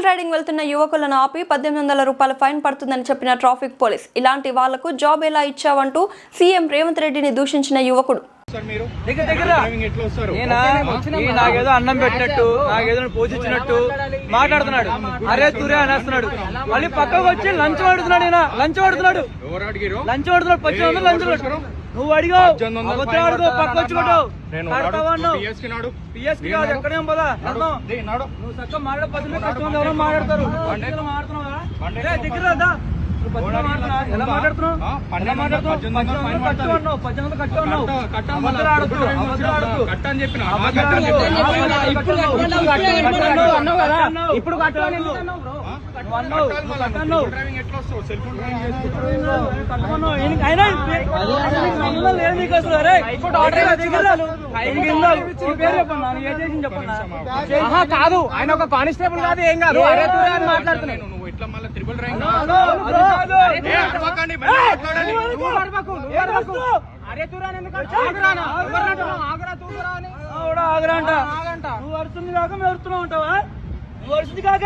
Riding వెళ్తున్న యువకులను ఆపి 1800 రూపాయల ఫైన్ పడుతుందని చెప్పిన ట్రాఫిక్ పోలీస్. ఇలాంటి వాళ్లకు జాబ్ ఎలా ఇచ్చావంటూ సీఎం రేవంత్ రెడ్డిని దూషించిన యువకుడు. నాకేదో అన్నం పెట్టినట్టు, నాకేదో పోజిచ్చినట్టు మాట్లాడుతున్నాడు. అరే తురే అనేస్తున్నాడు. మళ్ళీ పక్కకు వచ్చి లంచ్ పడుతున్నాడు. లంచ్ పడుతున్నాడు. 1800 లంచ్. నువ్వు అడిగావు, పక్క వచ్చి పిఎస్కి కాదు, ఎక్కడేం పదా నువ్వు చక్కగా మాట్లాడే పద్ధతి కష్టం ఎవరో మాట్లాడతారు. దగ్గర ఎలా మాట్లాడుతున్నావు? 1800 కట్టు అన్నావు. ఇప్పుడు కాదు, ఆయన ఒక కానిస్టేబుల్ కాదు, ఏం కాదు. మాట్లాడుతున్నాను నువ్వు అరుస్తుంది కాక మేము అరుస్తున్నావు ఉంటావా? నువ్వు అరుస్తుంది కాక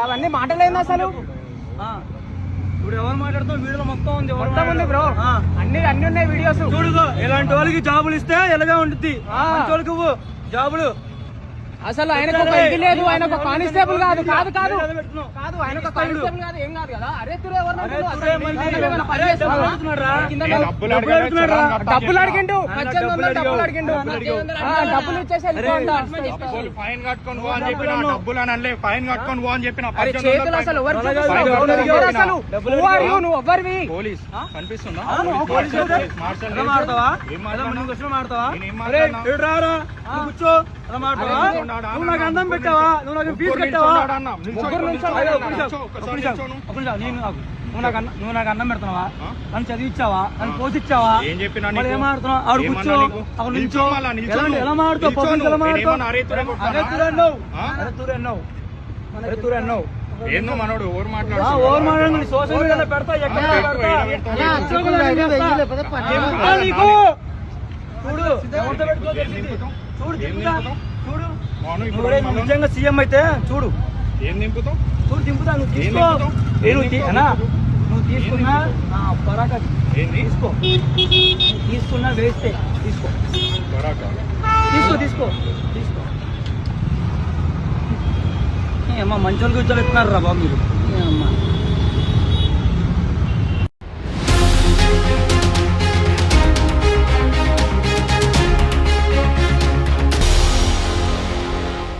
అవన్నీ మాటలేదు అసలు. ఇప్పుడు ఎవరు మాట్లాడుతావు? వీడియో మొత్తం ఉంది బ్రో, అన్ని ఉన్నాయి వీడియోస్. చూడుగో, ఇలాంటి వాళ్ళకి జాబులు ఇస్తే ఎలాగా ఉంటుంది. వాళ్ళకి జాబులు అసలు ఆయనకు ఒక ఇది లేదు. ఆయన ఒక కానిస్టేబుల్ కాదు. ఆయన ఒక కానిస్టేబుల్ కాదు, ఏం కాదు కదా. అరే తురే డబ్బులు అడిగిండు, డబ్బులు ఇచ్చేసి ఫైన్ కట్టుకొని పో అని చెప్పిన, డబ్బులు అని ఫైన్ కట్టుకొని పో అని చెప్పిన. చేతులు అసలు నువ్వు ఎవరివి? పోలీస్ కనిపిస్తుందా? కూర్చో. నువ్వు నాకు అందం పెట్టావా? నువ్వు నాకు ఫీజు కట్టావా? నువ్వు నాకు అన్నం పెడుతున్నావా? నన్ను చదివిచ్చావా? నన్ను పోషిచ్చావా? ఏం చెప్పినా ఏమాడుతున్నావు? ఆడు కూర్చో, అక్కడ నిల్చో. ఎలా మాడుతావు? పబ్లిక్ ఎలా మాడుతావు? ఏందో మనోడు ఓవర్ మాట్లాడు. సోషల్ మీడియాలో పెడతా, ఎక్కడ చూడు. నిజంగా సీఎం అయితే చూడు, ఏం దింపుతావు? దింపుతా. నువ్వు తీసుకో, నువ్వు తీసుకున్నా పరాకా తీసుకో, తీసుకున్నా వేస్తే తీసుకో. అమ్మా మంచి వాళ్ళు కూర్చోబెట్టున్నారు రా బాబు మీరు.